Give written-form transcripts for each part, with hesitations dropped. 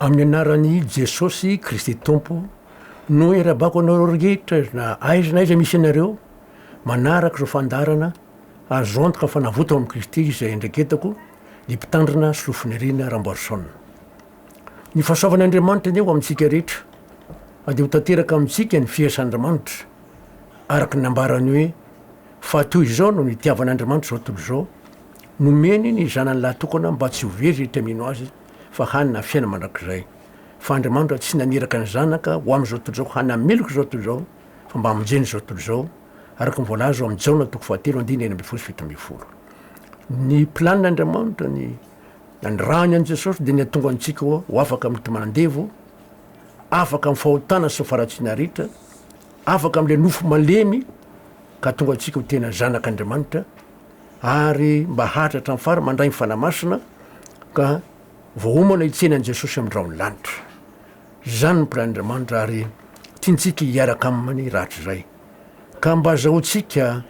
Amin'ny anaran'ny Jesosy Kristy Tompo no irabako anareo rehetra na aiza na aiza misy anareo manaraka zao fandarana azo antoka fa navota amin'ny Kristy izay ndraiketako ny mpitandrina sofinirina Ramboarsona. Ny fahasoavan'Andriamanitra ny eo amintsika rehetra ade ho tanteraka amintsika ny fiasan'Andriamanitra araka ny nambarany hoe fa toy izao no nitiavan'Andriamanitra zao tontolo izao nomeny ny zanany lahatokana mba tsy ho very rehetra mino azy fa hanina fiaina mandrakizay. Fa Andriamanitra tsy naniraka ny zanaka ho amin'izao tontolo izao hanameloka zao tontolo izao fa mba hamonjeny zao tontolo izao araka ny voalaza amin'ny Jaona 4:7-10. Ny planin'Andriamanitra ny rahany an' Jesosy dia ny atonga antsika ho afaka amin'ny tomanandevo, afaka amin'ny fahotana sy faratsiana rehetra, afaka amin'ilay nofo malemy ka tonga antsika ho tena zanak'Andriamanitra ary mba hatratra amin'ny fara mandray ny fanamasina ka voaomana hitsenan'i Jesosy amin'irao ny lanitra. Zany ny planin'Andriamanitra ary tiantsika hiaraka aminy rahatra izay ka mba azahoantsika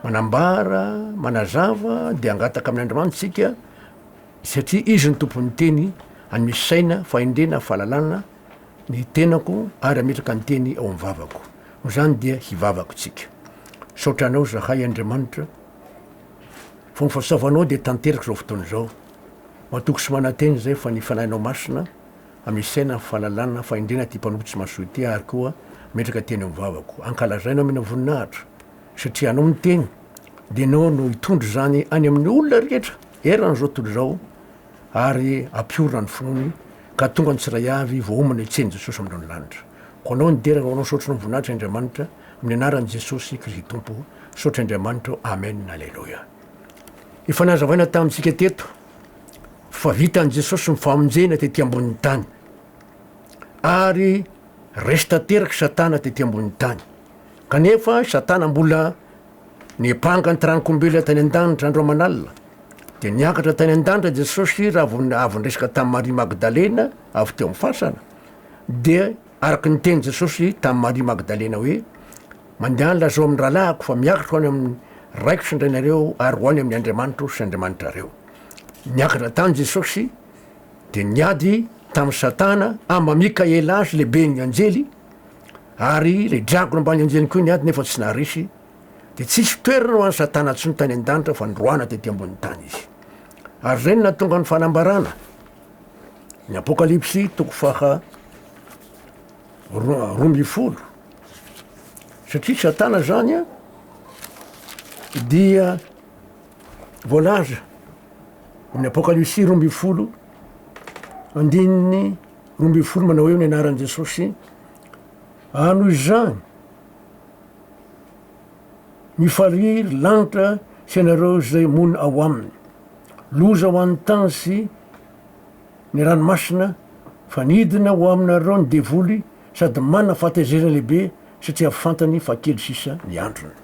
manambara, manazava dia angataka amin'Andriamanitra tsika satria izy ny tompon'ny teny anymisy saina, fahendrena, fahalalana ny tenako ary ametraka ny teny ao am'vavako. No zany dia hivavako tsika. Saotranao zahay Andriamanitra fa ny fahasoavanao dia tanteraka zao fotoana izao. Matoky sy mananteny zay fa ny fanahinao masina amisy saina, fahalalana, fahendrena ty mpanompotsy masoa ty ary koa metraka teny am'vavako. Ankalazainao amina voninahitra satria anao miteny dia anao no hitondro zany any amin'ny olona rehetra eran'izao tontolo izao ary ampiorina ny finoany ka tonga ny tsiray avy voaomana hitseny Jesosy amin'irao ny lanitra. Ko anao ny deraka anao saotranao voninahitra Andriamanitra amin'ny anaran'i Jesosy Kristy Tompo. Saotra Andriamanitra. Amen. Alleluia. Efa nazavaina tamintsika teto fa vitan'i Jesosy ny famonjena tetỳ ambonin'ny tany ary resy tanteraka Satana tetỳ ambonin'ny tany kanefa Satana mbola nepanga ny taranikombelona tany an-danitra andro aman'alina dia niakatra tany an-danitra Jesosy raha avy nyresaka tamin'ny Maria Magdalena avy teo amin'ny fasana dia araka ny teny Jesosy tamin'ny Maria Magdalena hoe mandeha lazao amin'ny rahalahiko fa miakatra ho any amin'ny raiko sy indrainareo ary ho any amin'ny Andriamanitra sy Andriamanitrareo. Niakatra tany Jesosy dia niady tamin'ny Satana amba Mikaela azy lehibe ny anjely ary le dragona ambany anjely koa niady nefa tsy naharesy dia tsisy toerana ho an'ny Satana ntsony tany an-danitra fa nydroana tetỳ ambony tany izy. Ary zay no natonga ny fanambarana ny Apokalipsy 12 satria Satana zany dia voalaza amin'ny Apokalipsy 12:12 manao eo ny anaran'i Jesosy anoho izany mifariry lanitra sy anareo zay mona ao aminy loza ho an'ny tany sy ny ranomasina fa nidina ho aminareo ny devoly sady manana fahatezerana lehibe satria fantany fa kely sisa ny androny.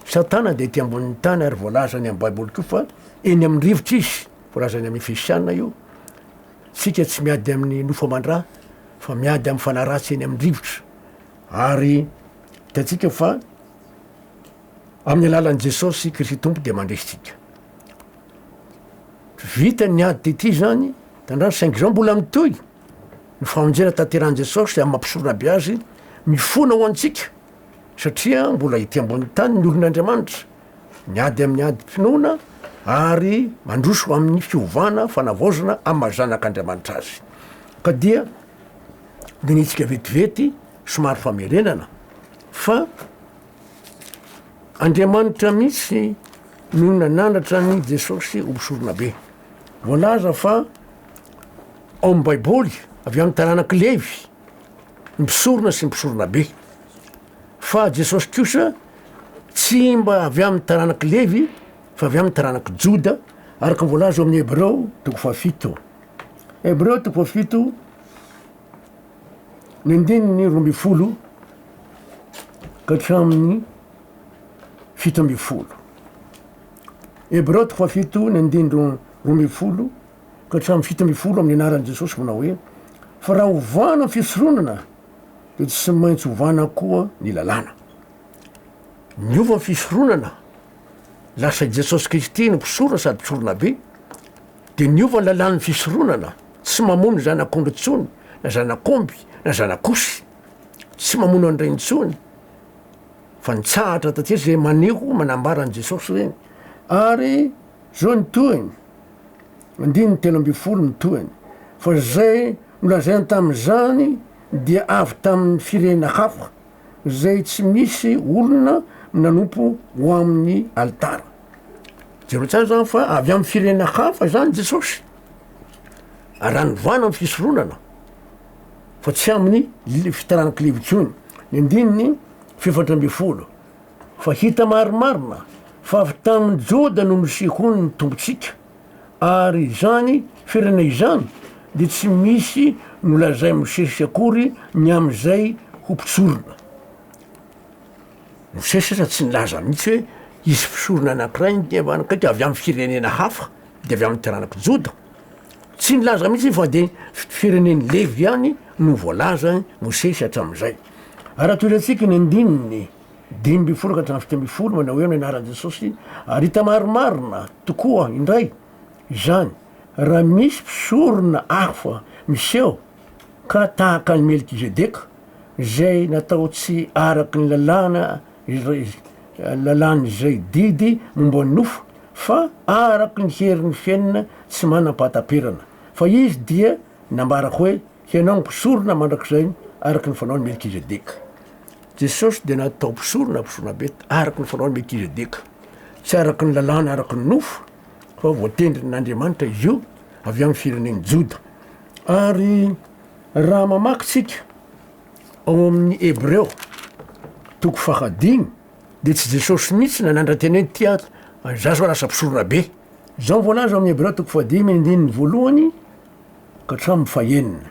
Satana dia ety ambonin'ny tany ary voalazany amin'ny Baiboly koa fa eny amin'ny rivotra izy voalazany amin'ny Efesiana io tsika tsy miady amin'ny nofo aman-drà fa miady amin'ny fanaratsy eny amin'ny rivotra ary hitantsika fa amin'ny alalan'i Jesosy Kristy Tompo dia mandresitsika. Vita ny ady tety zany tandrano saingy zao mbola mitoy ny famonjena tanteran'i Jesosy amin'ny mampisorona be azy mifona ho antsika satria mbola ety ambony tany ny olon'Andriamanitra miady amin'ny ady mpinoana ary mandroso amin'ny fiovana fanavaozana amin'ny mahazanak'Andriamanitra azy ka dia dinitsika vetivety somary famerenana fa Andriamanitra mihitsy no nanandratra ny Jesosy ho mpisorona be. Voalaza fa ao amin'ny Baiboly avy amin'ny taranak'i Levy mpisorona sy mpisorona be fa Jesosy kosa tsy mba avy amin'ny taranak'i Levy fa avy amin'ny taranak'i Joda araka ny voalaza amin'ny Hebreo 7. Hebreo 7 ny 12 ka hatramin'ny 17. Hebreo 7 ny 12 ka hatramin'ny 17 amin'ny anaran'i Jesosy manao hoe fa raha hovana ny fisoronana dia tsy maintsy hovana koa ny lalàna. Niova ny fisoronana lasa Jesosy Kristy no mpisorona sady mpisorona be dia niova ny lalàn'ny fisoronana tsy mamono zanak'ondrotsony na zanak'omby na zanak'osy tsy mamono an'irenytsony fa nitsahatra tatety zay maneho manambaran' jesosy reny ary zao nytoeny andiny telo amby folo nytoeny fa zay nolazainy tam'zany dia avy tamin'ny firena hafa zay tsy misy olona nanompo ho amin'ny alitara zero tsara zany fa avy amin'ny firena hafa zany jesosy raha nivana amin'ny fisoronana fa tsy amin'ny fitaranan-kilivontsony ny andininy fefatra amby folo fa hita marimarina fa avy tamin'ny joda no nosehony ny tombotsika ary zany firena izany de tsy misy nolazay mosesy akory ny am'izay hompisorona mosesy sa tsy nilaza mihitsy hoe izy fisorona anakiray nvanakaiky avy amin'ny firenena hafa de avy amin'ny tiranaky joda tsy nilaza mihitsy fa de fireneny levy ihany no voalaza mosesy hatram'izay araha toeratsika ny andininy dimy mby folo ka hatramy fito amby folo manao hoe amin'ny anaran' jesosy ary hita marimarina tokoa indray zany raha misy mpisorona hafa miseho ka tahaka ny melikizedeka zay natao tsy araky ny lalàny zay didy momba ny nofo fa araky ny heriny fiainana tsy manam-pahataperana fa izy dia nambarako hoe hianao mpisorona mandrak'izay araky ny fanaony melikizedeka jesosy de natao mpisorona be araky ny fanaony melikizedeka tsy araky ny lalàna araky ny nofo fa voatendrin'andriamanitra izy io avy amin'ny fireneny joda ary raha mamakitsika ao amin'ny hebreo toko fahadiny de tsy jesosy mihitsy nanandrateny hoe tia zazo a lasa mpisorona be zao voalaza amin'ny hebreo toko fahadimy andininy voalohany ka hatramin'ny fahenina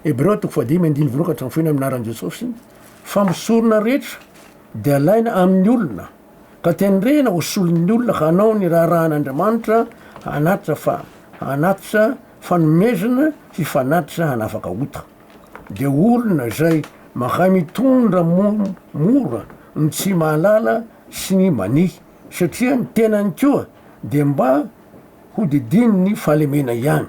hebreo toko fahadimy andiny voalohany ka hatramin'ny fahenina aminaran' jesosy fa misorona rehetra de alaina amin'ny olona ka tenrena ho solon'ny olona hanao ny raharahan'andriamanitra hanatitra fanomezana sy fanatitra hanafaka ota de olona zay mahay mitondra mora ny tsy mahalala sy ny manihy satria ny tenany koa de mba ho didiny ny fahalemena ihany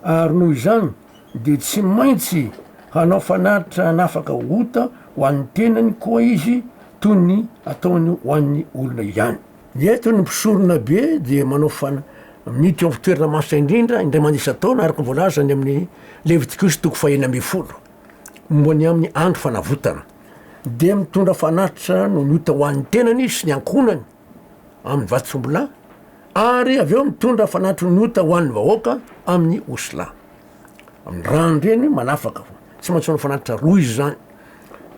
ary noho izany de tsy maintsy hanao fanatitra hanafaka ota ho an'ny tenany koa izy toy ny ataony ho an'ny olona ihany eto ny mpisorona be de manao mity eo fitoerana masa indrindra indray mandisa taona araky nyvoalazany amin'ny levitikosy toko fahenina amby folo mombany amin'ny andro fanavotana de mitondra fanatitra no miota ho an'ny tenany izy sy ny ankonany amin'ny vatosombola ary avy eo mitondra fanatitra no miota ho an'ny vahoaka amin'ny osila amin'ny rano reny manafaka tsy mantsona fanatitra roa izy zany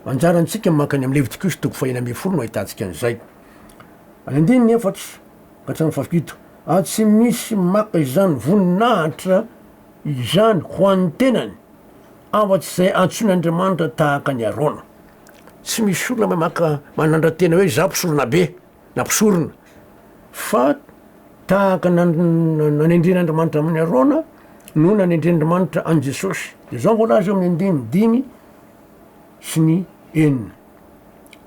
anjarantsika makany amin'ny levitikosy toko fahenina amby folo no ahitantsika an'izay any andininy efatry ka hatramin'ny fafito tsy misy maka izany voninahitra izany ho an'ny tenany afatsy zay antson'andriamanitra tahaka ny arona tsy misy olona mamaka manandra-tena hoe za mpisorona be na mpisorona fa tahaka nanendren'andriamanitra amin'ny arona no nanendren'andriamanitra an' jesosy de zao voalazy eo amin'ny andiny dimy sy ny enina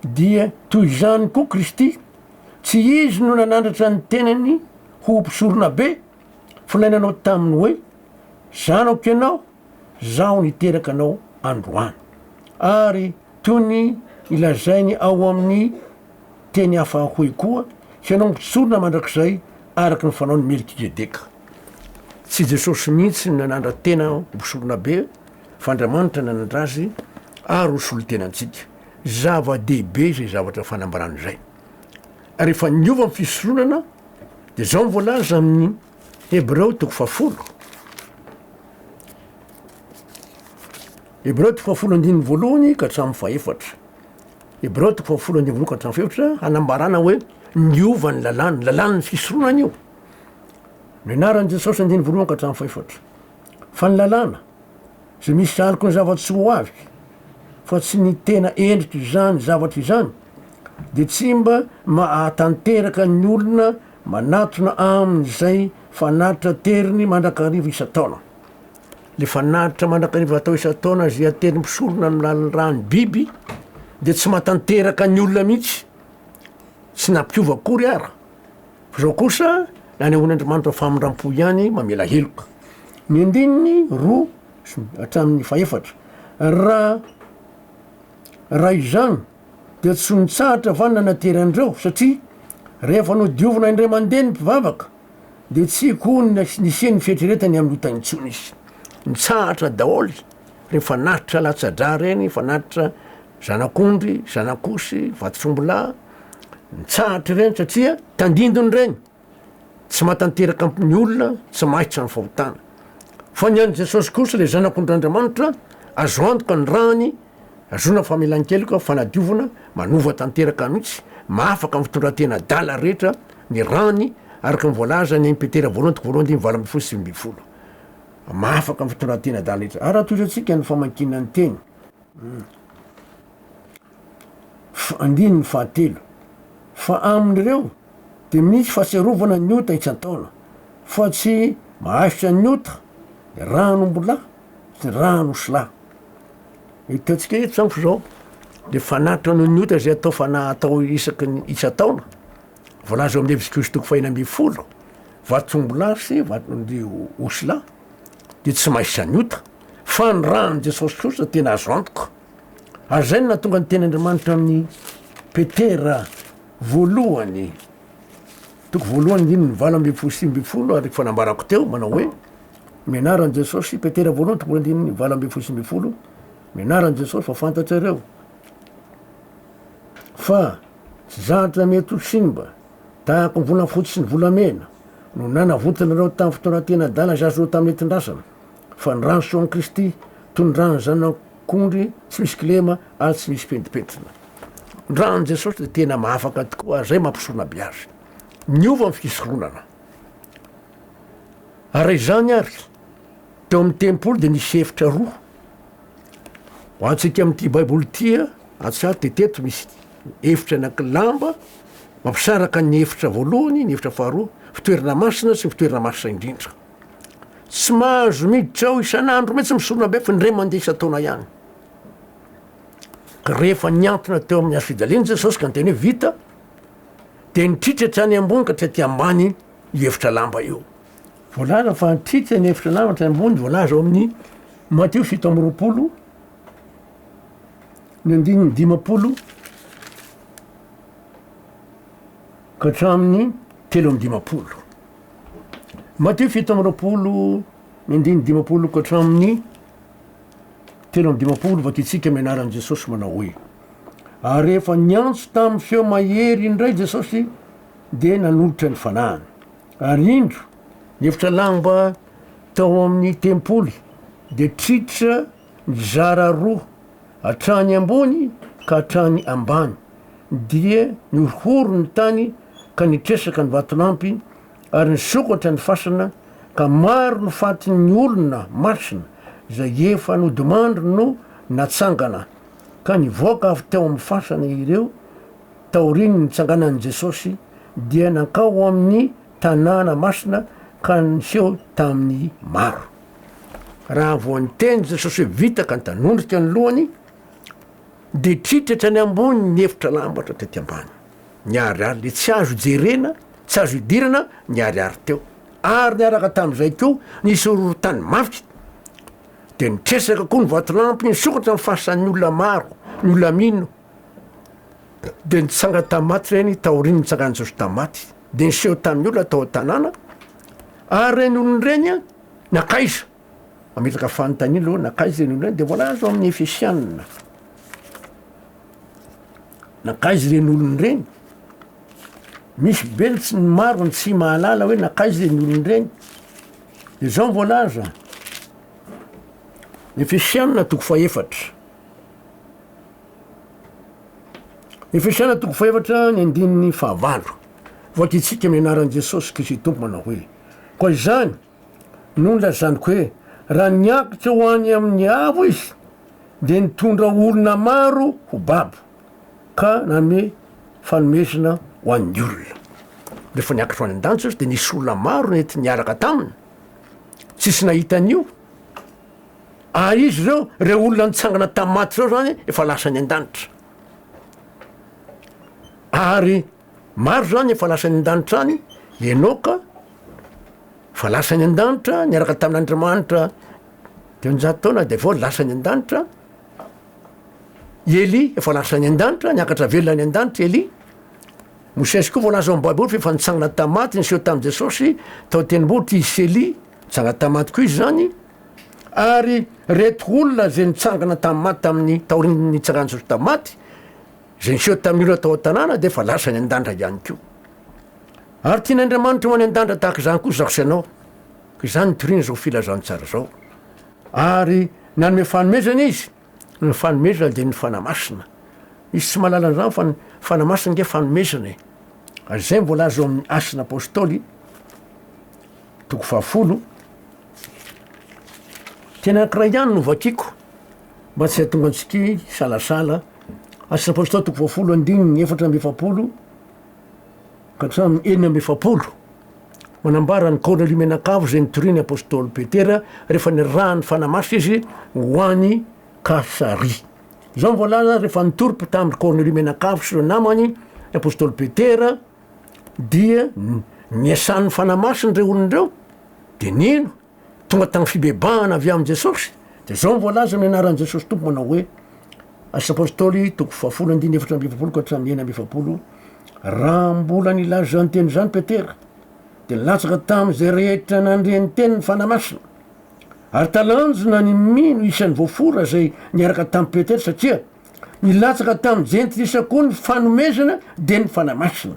dia toy zany koa kristy tsy izy no nanandratra ny tenany ho mpisorona be filainanao taminy hoe zanako ianao zaho niteraka anao androany ary toy ny ilazainy ao amin'ny teny hafa hoe koa hianao mpisorona mandrak'izay araky ny fanaony melikizedeka tsy jesosy mihitsy nanandra-tena mpisorona be fa andriamanitra nanandra azy ary ho solo-tenantsika zava-dehibe zay zavatra fanambarano zay rehefa niova amin'ny fisoronana de zao mivoalaza amin'ny hebreo toko fafolo hebreo toko fafolo andininy voalohany ka hatramin'ny faefatra hebreo toko fafolo andiny voalohany ka hatramin'ny faefatra hanambarana hoe niova ny lalàny fisoronana io ny anaran' jesosy andiny voalohany ka hatramin'ny faefatra fa ny lalàna zay misy sariko ny zavatsy ho avy fa tsy ny tena endriky izany zavatra izany de tsy mba mahatanteraka ny olona manatona amin'izay fanatitra teriny mandrakariva isa-taona le fanatitra mandrakariva atao isa-taona zay ateriny mpisorona milalirany biby de tsy mahatanteraka ny olona mihitsy tsy nampiova kory ara fa zao kosa na ny ahon'andriamanitra famindram-po ihany mamela heloka ny andininy roa hatramin'ny faefatra raha izany de tsy nitsahatra vanina naterandreo satria rehefa no diovina indray mandeha ny mpivavaka de tsy koa nisiany fietreretany amin'ny lotanitsony izy nitsahatra daholy rehefanatitra latsadra reny fanatitra zanak'ondry zanakosy vatotrombola nitsahatra reny satria tandindony reny tsy mahatanteraka ampiny olona tsy mahitra ny fahotana fa ny any jesosy kosa le zanak'ondr'andriamanitra azo antoka ny rany azona famelan-keloka fanadiovana manova tanteraka mihitsy maafaka fitondratena dala rehetra ny rany araka mivoalaza ny petera voalohany vala ambifolo sy mbifolo maafaka ny fitondratena dala rehetra araha toizatsika ny famankina ny teny andiny ny fahatelo fa amin'ireo de misy fahaserovana ny ota itsan-taona fa tsy mahasotra ny ota ranombola sy rano sila hitatsika eto sampo zao de fanatitra no ny ota zay atao atao isaky ny isa-taona voalaza amin'ny Yesu Kristy toko fahina ambifolo vatombola sy osila de tsy mahisany ota fa ny rano Jesosy kosa tena azo antoka ary zay no natonga ny ten'Andriamanitra amin'ny petera voalohany toko voalohany iny ny vala ambifolo sy mbifolo ary fanambarako teo manao hoe mianaran' Jesosy petera voalohany toko voalohany iny ny vala ambifolo sy mbifolo mianaran' Jesosy fa fantatrareo fa tsy zatra mety ho simba tahako ny volafotsy sy ny volamena no nanavotanareo tamin'ny fitondratena dala zazoreo tamin'ny etin-drasana fa ny rano soan'i Kristy toy ny rano zanak'ondry tsy misy kilema ary tsy misy pendipentrina ny rano Jesosy de tena mahafaka tokoa ary zay mampisorona biazy miova amin'ny fisoronana ary izany ary teo amin'ny tempolo de nisy efitra roa ho antsika amin'ity baiboly tia atsary de teto misy efitra anakilamba mampisaraka ny efitra voalohany ny efitra faharoa fitoerana masina sy fitoerana masina indrindra tsy mahazo miditra ao isan'andro metsy misorona be fa ndray mandeha isa-taona ihany ka rehefa niantona teo amin'ny hazo fijaliana Jesosy ka nyteny hoe vita de nitritratra ny ambony ka trety ambany efitra lamba io voalaza fa nitritra ny efitra lamba trety ambony voalaza ao amin'ny Matteo 7:20 ny andininy 10 ka hatramin'ny 3:10 Matteo 7:20 ny andininy 10 ka hatramin'ny 3:10 vakitsika mianaran' Jesosy manao hoe ary rehefa niantso tamin'ny feo mahery indray Jesosy de nanolotra ny fanahiny ary indro ny efitra lamba tao amin'ny tempoly de tritra ny zara roa hatrany ambony ka hatrany ambany dia nihoro ny tany ka nitresaka ny vatolampy ary nisokatra ny fasana ka maro no fatin'ny olona masina zay efa nodimandry no natsangana ka nivoaka avy teo amin'ny fasana ireo taoriny nitsanganan'i Jesosy dia nankao amin'ny tanàna masina ka niseho tamin'ny maro raha voan'ny teny Jesosy hoe vita ka nitanondrika ny lohany de tritratra ny ambony ny efitra lambatra tety ambany niariary le tsy azo jerena tsy azo idirana niariary teo ary niaraka tamin'izay keo nisy ororotany mafy de nitresaka koa ny vatolampy nisokatra ny fasan'ny olona maro ny olona mino de nitsanga tamaty reny taoriny nitsangan'i Jesosy tamaty de niseho tamin'ny olona tao an-tanàna ary reny olony reny a nakaiza mametraka fanontaniana aloha nakaiza reny olony reny de voalaza amin'ny Efesianina nakaiza reny olony reny misy belitsy ny maro ny tsy mahalala hoe nakaiza reny olony reny de zao voalaza Efesianina toko faefatra Efesianina toko faefatra ny andininy fahavalo voakitsika amin'ny anaran'i Jesosy Kristy tompo manao hoe koa izany no nylazaniko hoe raha niakitra ho any amin'ny avo izy de nitondra olona maro ho babo ka nanome fanomezana ho an'ny olona rehefa niakatra ho any an-dany Jesosy de nisy olona maro nety niaraka taminy tsisy nahita an'io ary izy reo olona nitsangana tamaty reo zany efa lasa ny an-danitra ary maro zany efa lasa ny an-danitra any Enoka fa lasany an-danitra niaraka tamin'andriamanitra teo n-jato taona de vao lasany an-danitra Eli efa lasany an-danitra niakatra velona ny an-danitra Eli Mosesy koa voalaza ao am'Baiboly fa efa nitsangana tamaty nyseho tamin' Jesosy tao tenimbotry izy Eli nitsangana tamaty koa izy zany ary reto olona zay nitsangana tamaty tamin'ny taoriny nitsangana Jesosy tamaty zay niseho tamin'olo atao an-tanàna de fa lasany an-dandra ihany koa ary tian'Andriamanitra ho any an-dandra tahaka izany koa zaho sy anao ka izany nitorina zao filazantsara zao ary nanome fanomezana izy ny fanomezana de ny fanamasina izy tsy mahalala an'izany fa ny fanamasina nge fanomezana ary zay mivolaza eo amin'ny asin'ny apôstôly toko 10 tena ankiray ihany no vakiako mba tsy hatonga antsika salasala asin'ny apôstôly toko 10 andininy 4 ka hatramin'ny 9 manambara ny Cornelie menakavo zay nitoriny apôstôly Petera rehefa nirahany fanamasina izy ho any Kasary zao mivolaza rehefa nitoropy tamin'ny Cornelie menakavo sy reo namany apôstôly Petera dia niasan'ny fanamasiny reo olon'ireo de nino tonga tagny fibebahana avy amin' Jesosy de zao mivolaza amin'ny anaran'i Jesosy tompo manao hoe asa apôstôly toko 10 ka hatramin'ny 9 raha mbola nilaza ny teny zany Petera de latsaka tam'izay rehetra nandreny teny ny fanamasina ary talanjona ny mino isan'ny voafora zay niaraka tamin'ny Petera satria nilatsaka tamin'ny jentilisa koa ny fanomezana de ny fanamasina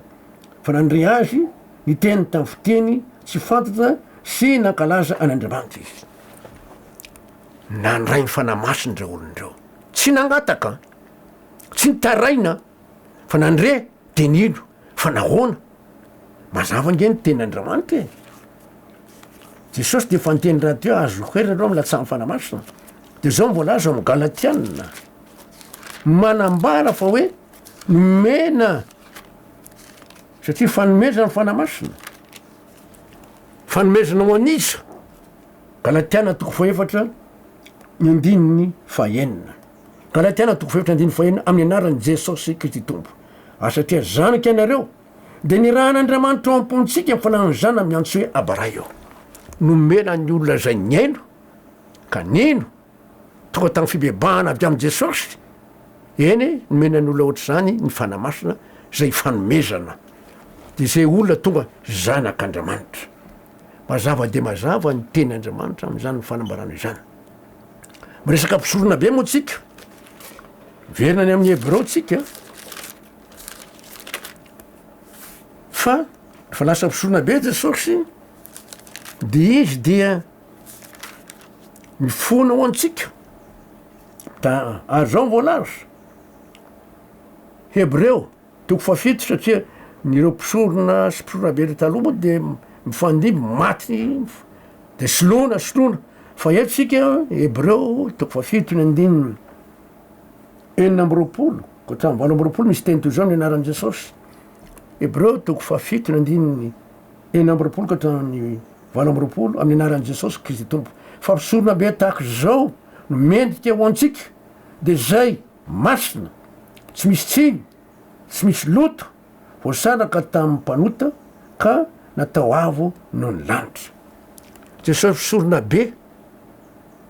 fa nandre azy ny teny tamin'ny fiteny tsy fantatra sy nankalaza an'Andriamanitra izy nandray ny fanamasiny reo olon'ireo tsy nangataka tsy nitaraina fa nandre de nino fa nahoana mazava nge ny tenin'Andriamanitra Jesosy de fa niteny raha teo azo hoerina reo milatsagn'ny fanamasina de zao mivolaza amin'ny Galatiana manambara fa hoe nomena satria fanomezana ny fanamasina fanomezana ho an'iza Galatiana toko 4 ny andininy 9 Galatiana toko 4 andininy 9 amin'ny anaran'i Jesosy Kristy tompo satria zanaky ianareo de ny raha n'Andriamanitra ao ampontsika mifananany zana miantso hoe Abaray eo nomena ny olona zay nyaino ka nino tonga tagny fibebahana avy amin' Jesosy eny nomena ny olona ohatr' zany ny fanamasina zay fanomezana de zay olona tonga zanak'Andriamanitra mazava de mazava ny teny'Andriamanitra am'izany ny fanambarana izany miresaka mpisorona be moa tsika verina ny amin'ny Hebreo tsika fa lasa mpisorona be Jesosy de izy dia mifona ho antsika da ary zao mivolaza Hebreo toko 7 satria nireo mpisorona sy mpisorona be taloha moa de mifandimby maty de solona fa eto tsika Hebreo toko 7 ny andininy 9 ka hatramin'ny 8 misy teny toy zao ny anaran'i Jesosy Hebreo toko 7 ny andininy 9 ka hatramin'ny 8 amin'ny anaran'i Jesosy Kristy tompo fa mpisorona be tahaka zao no mendrika ho antsika de zay masina tsy misy tsiny tsy misy loto voasanaka tamin'ny mpanota ka natao avo no ny lanitra Jesosy mpisorona be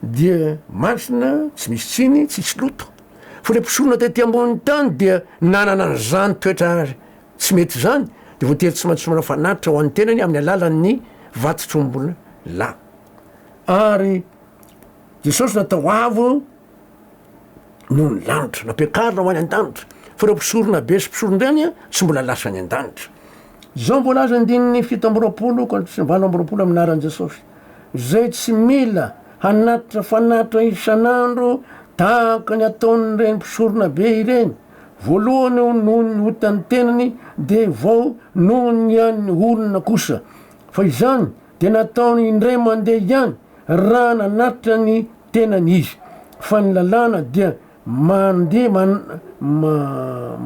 dia masina tsy misy tsiny tsy misy loto fa le mpisorona tety ambony tany dia nanana n'izany toetra tsy mety zany de voatery tsy maintsy manao fanatitra ho an'ny tenany amin'ny alalan'ny vatotrombola la ary Jesosy natao avo no ny lanitra nampiakarina ho any an-danitra fa reo mpisorona be sy mpisoron-dreny tsy mbola lasa any an-danitra zao mbolaza andininy 7 ka 8 aminaran'i Jesosy zay tsy mila hanatitra fanatitra isan'andro tahaka ny ataon'ireny mpisorona be ireny voalohany noho ny hotan'ny tenany de vao noho ny an'ny olona kosa fa izany de nataony indray mandeha ihany raha nanatitra ny tenany izy fa ny lalàna dia mandeha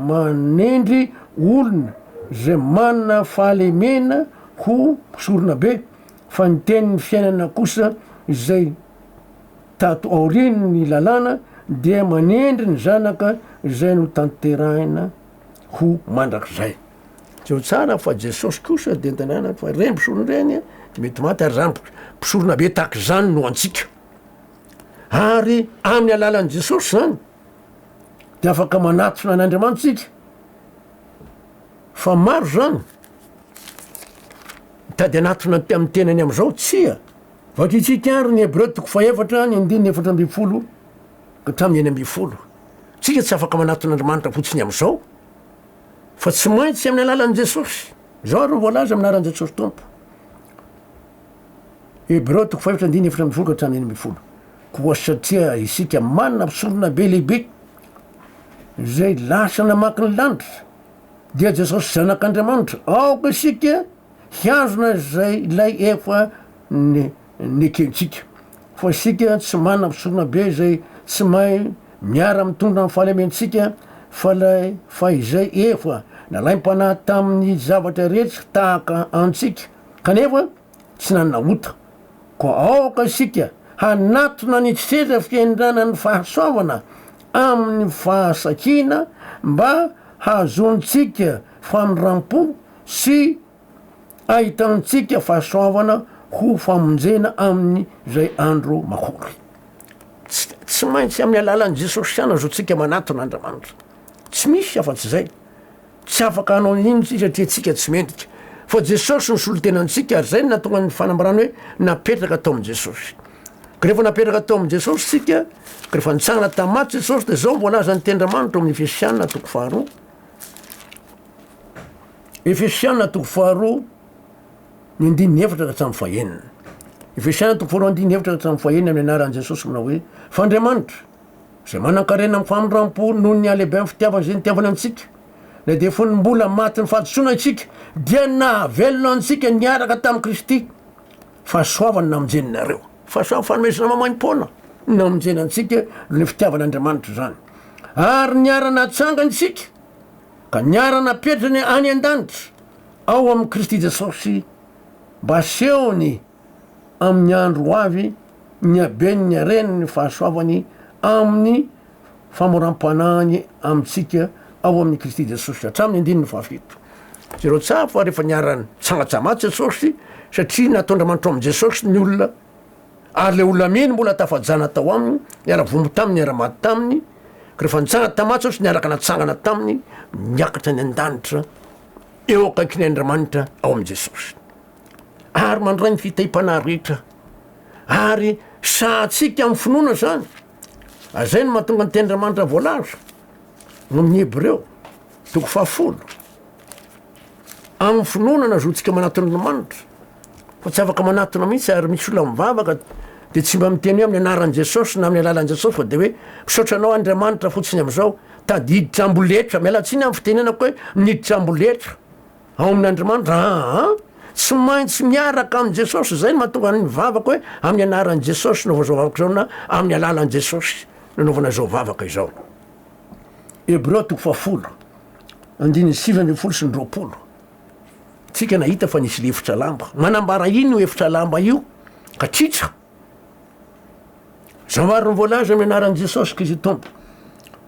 manendry olona zay manana fahalemena ho mpisorona be fa ny tenyny fiainana kosa zay tato aoriny ny lalàna dia manendry ny zanaka zay no tanterahina ho mandrak'zay zao tsara fa jesosy kosa de ntanàna fa reny mpisorony reny de mety maty ary zany mpisorona be tahaky zany no antsika ary amin'ny alalan'i jesosy zany de afaka manatona an'andriamanitsika fa maro zany tady anatona amin'ny tenany am'izao tsia vatritsika ary ny hebreo toko faefatra ny andiny 4 hatramin'ny 1 tsika tsy afaka manaton'andriamanitra fotsiny am'izao fa tsy maintsy amin'ny alalan'i jesosy zao ary voalaza aminaran'i jesosy tompo hebreo toko faefatra andiny 4 hatramin'ny 1 koa satria isika manana mpisorona be lehibe zay lasa namaky ny lanitra dia jesosy zanak'andriamanitra aoka isika hiazona zay ilay efa neketsika fa isika tsy manana mpisorona be zay tsy mahay miara mitondra amin'ny fahalamentsika fa lay fa izay efa nalay mpanahy tamin'ny zavatra rehetra tahaka antsika kanefa tsy nanana ota koa aoka isika hanatona nitsereza fiaindrana ny fahasoavana amin'ny fahasakina mba hazontsika famirampo sy ahitantsika fahasoavana ho famonjena amin'ny zay andro mahory tsy maintsy amin'ny alalan'i jesosy iana zaotsika manaton'andriamanitra tsy misy afa-tsy zay tsy afaka hanao initsy satria tsika tsy mendrika fa jesosy ny solotenantsika ary zay natonga ny fanambarany hoe napetraka atao amin'i jesosy ka rehefa napetraka atao amin'i jesosy tsika ka rehefa nitsangana tamaty jesosy de zao voalaza ny tendramanitra amin'ny efesianina toko 2 efesianina toko 2 ny andiny 4 ka hatramin'ny 9 efesianina toko 2 andiny 4 ka hatramin'ny 9 amin'ny anaran'i jesosy manao hoe fa andriamanitra zay manan-karena amin'ny famindram-po noho ny alehibe amin'ny fitiavana zay nitiavana antsika na de fony mbola maty ny fahadisoana itsika dia nahavelona antsika niaraka tamin'i kristy fahasoavany namonjeninareo fahasoava fanomezana mamaim-pona namonjena antsika ny fitiavan'andriamanitra zany ary niarana atsangany tsika ka niarana petrany any an-danitra ao amin'ny kristy jesosy mba sehony amin'ny andro ho avy ny abeny ny areny ny fahasoavany amin'ny famoram-panahiny amintsika ao amin'ny kristy jesosy hatramin'ny andininy 7 zereo tsara fa rehefa niarany tsangatsamaty jesosy satria nataondramanitra amin'i jesosy ny olona ary le olona miny mbola tafajana tao aminy niara vombo taminy niara maty taminy ka rehefa nitsanga tamaty jesosy niaraka natsangana taminy miakatra ny an-danitra eo akaiky ny andriamanitra ao amin'i jesosy ary mandray ny fitahim-panahy rehetra ary sahatsika amin'ny finoana zany azay no mahatonga ny tenandriamanitra voalaza no amin'ny hebreo toko 10 amin'ny finoana nazotsika manaton'andriamanitra fa tsy afaka manatona mihitsy ary misy olona mivavaka de tsy mba miteny hoe amin'ny anaran'i jesosy na amin'ny alalan'i jesosy fa de hoe misaotranao andriamanitra fotsiny am'izao tady hiditra amboletra mialatsiny amin'ny fitenenako hoe miditra amboletra ao amin'andriamanitra tsy maintsy miaraka amin'i jesosy zay no mahatonga ny mivavaka hoe amin'ny anaran'i jesosy naova zao vavaka zao na amin'ny alalan'i jesosy nanaovana zao vavaka izao hebreo toko 10 andiny 7 sy 20 tsika nahita fa nisy lefitra lamba manambara ino efitra lamba io ka tritra zavary ny voalaza amin'ny anaran'i jesosy kristy tompo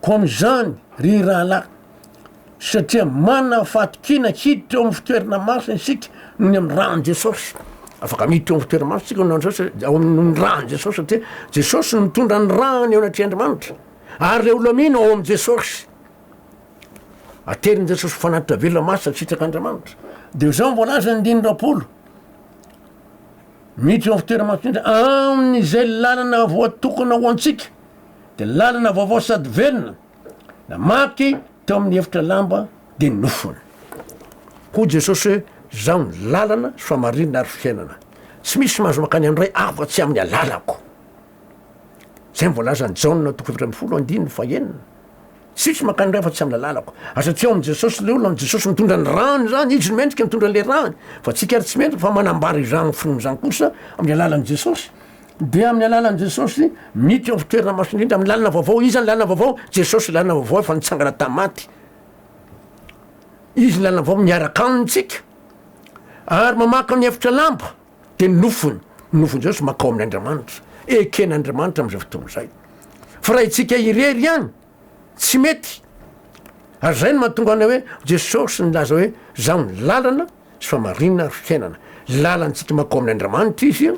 ko am'izany ry rahalahy satria mana fatikina hiditra eo amin'ny fitoerana masina isika noho ny amin'ny rahan'i jesosy afaka miditra eo amin'ny fitoerana masina isika ao amin'ny rahan'i jesosy satria jesosy no mitondra ny rahany eo anatreandriamanitra ary le olo mino ao amin'i jesosy ateriny jesosy fanatitra velona masina sitrak'andriamanitra de zao mivolaza ny andiny 20 miditra eo amin'ny fitoerana masina amin'izay lalana voatokana ho antsika de lalana vaovao sady velona namaky teo amin'ny efitra lamba de nofony ho jesosy hoe zaho ny lalana sy famarinana ary fiainana tsy misy mahazo makany andray afa tsy amin'ny alalako zay mivolaza ny jaona toko 10 andiny 9 tsy misy makany andray afa tsy amin'ny alalako satria ao amin'i jesosy le olona jesosy mitondra ny rany zany izy no mendrika mitondra le rany fa tsika ary tsy mendrika fa manambara izany finomy zany kosa amin'ny alalan'i jesosy de amin'ny alalan'i jesosy miditra eo fitoerana masina indrindra amin'ny lalana vaovao izy ny lalana vaovao jesosy lalana vaovao efa nitsangana tamaty izy ny lalana vaovao miaraka amintsika ary mamaka amin'ny efitra lamba de nofony jesosy makao amin'ny andriamanitra eken'andriamanitra am'izay fotoana zay fa raha itsika irery ihany tsy mety ary zay no mahatonga ana hoe jesosy nylaza hoe zaho ny lalana sy famarinana ary fiainana lalantsika mako amin'ny andriamanitra izy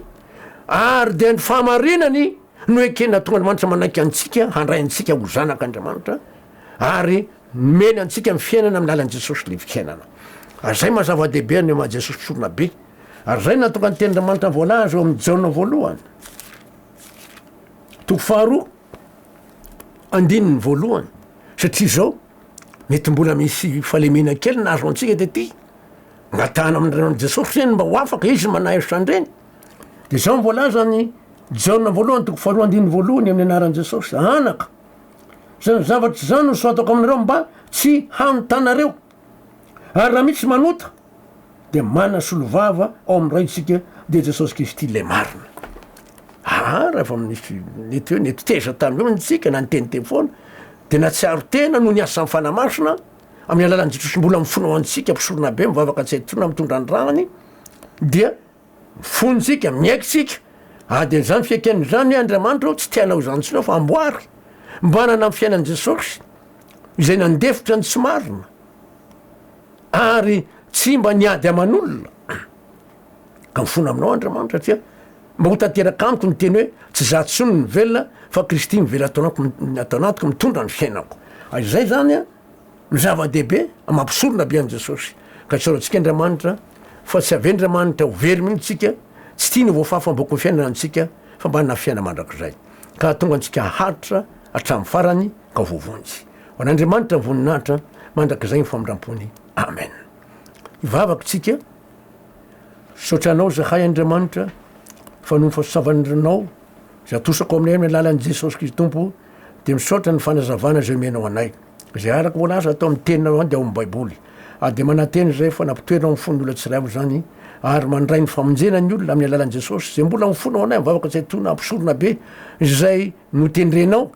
ary dia ny fahamarinany no ekena tonga andriamanitra manaiky antsika handray antsika ho zanak'andriamanitra ary meny antsika my fiainana amin'ny lalan'i jesosy le fiainana ary zay mahazava-dehibe ny maha jesosy tsorona be ary zay natonga ny tenyandriamanitra voalaza eo amin'ny jaona voalohany toko faharoa andininy voalohany satria zao mety mbola misy falemena kely nazo antsika de ty ngatahana amin'n'andriamanitra jesosy reny mba ho afaka izy manahevitra andreny de zao mivolaza ny jaona voalohany toko faharoa andininy voalohany amin'ny anaran'i jesosy anaka zany zavatry zany no soatako aminareo mba tsy hanotanareo ary raha mitsy manota de mana solovava ao amin'ny raitsika de jesosy kristy le marina rehefa misy nety hoe nety teza tam'io ntsika na nyteniteny foana de na tsy aro tena no niasa amin'ny fanamasina amin'ny alalan'i jesosy mbola mifonao antsika mpisorona be mivavaka tsy-trona mitondra ny rany dia fontsika miaikitsika de zany fiaken'ny zany hoe andriamanitra tsy tianao zantsina fa amboary mbanana amin'ny fiainan'i jesosy izay nandefitra ny tsy marina ary tsy mba niady aman'olona ka mifona aminao andriamanitra satria mba ho tanteraka amiko ny teny hoe tsy zatsony ny velona fa kristy mivela atao anatiko mitondra ny fiainako zay zany a ny zava-dehibe mampisorona be an' jesosy ka tsorantsika andriamanitra fa tsy avendriamanitra ho very mihitsika tsy tia ny voafafamboko ny fiainana antsika fa mba na fiaina mandrakizay ka tonga antsika haritra hatramin'ny farany ka vovonjy ho an'andriamanitra voninahitra mandrakizay ny famindrampony amen ivavaka tsika saotranao zahay andriamanitra fa noho ny fahasosavanao zay atosako aminay amin'ny alalan'i jesosy kristy tompo de misaotra ny fanazavana zay omenao anay zay araka voalaza atao amin'ny teninao any de ao amin'ny baiboly de mananteny zay fa nampitoerinao amin'ny fon'ny olona tsiray avo zany ary mandray ny famonjena ny olona amin'ny alalan'i jesosy zay mbola mifonao anay mivavaka tsy tona ampisorona be zay no tendrenao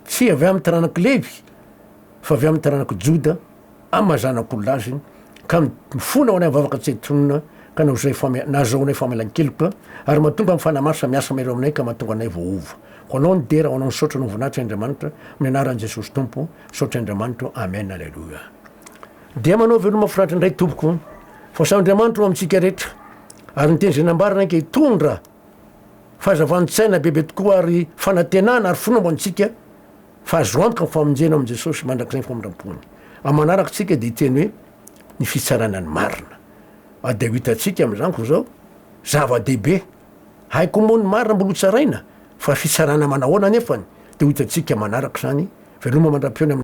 tsy avy amin'ny taranako levy fa avy amin'ny taranako joda am'mahazanak'olona azy ka mifonao anay mivavaka tsy tonona ka nazaonay famelan-keloka ary mahatonga amin'ny fanamarisa miasa maireo aminay ka mahatonga anay voova ho anao ny dera ho anao ny saotra no voninahitra andriamanitra amin'ny anaran'i jesosy tompo saotra andriamanitra amen alleloia dia manao veloma firatra indray tompoko fa saandriamanitra ho amintsika rehetra ary ny teny zay nambarana anke hitondra fahazavantsaina bebe tokoa ary fanantenana ary finombo antsika fa azoantoka ny famonjena amin'i jesosy mandrakizay ny famindrampony manaraka tsika de hiteny hoe ny fitsarana ny marina de ho hitatsika am'zanko zao zava-dehibe haiko moa ny marina mbola hotsaraina fa fitsarana manahoana nefany de ho hitatsika manaraka zany veloma mandram-piona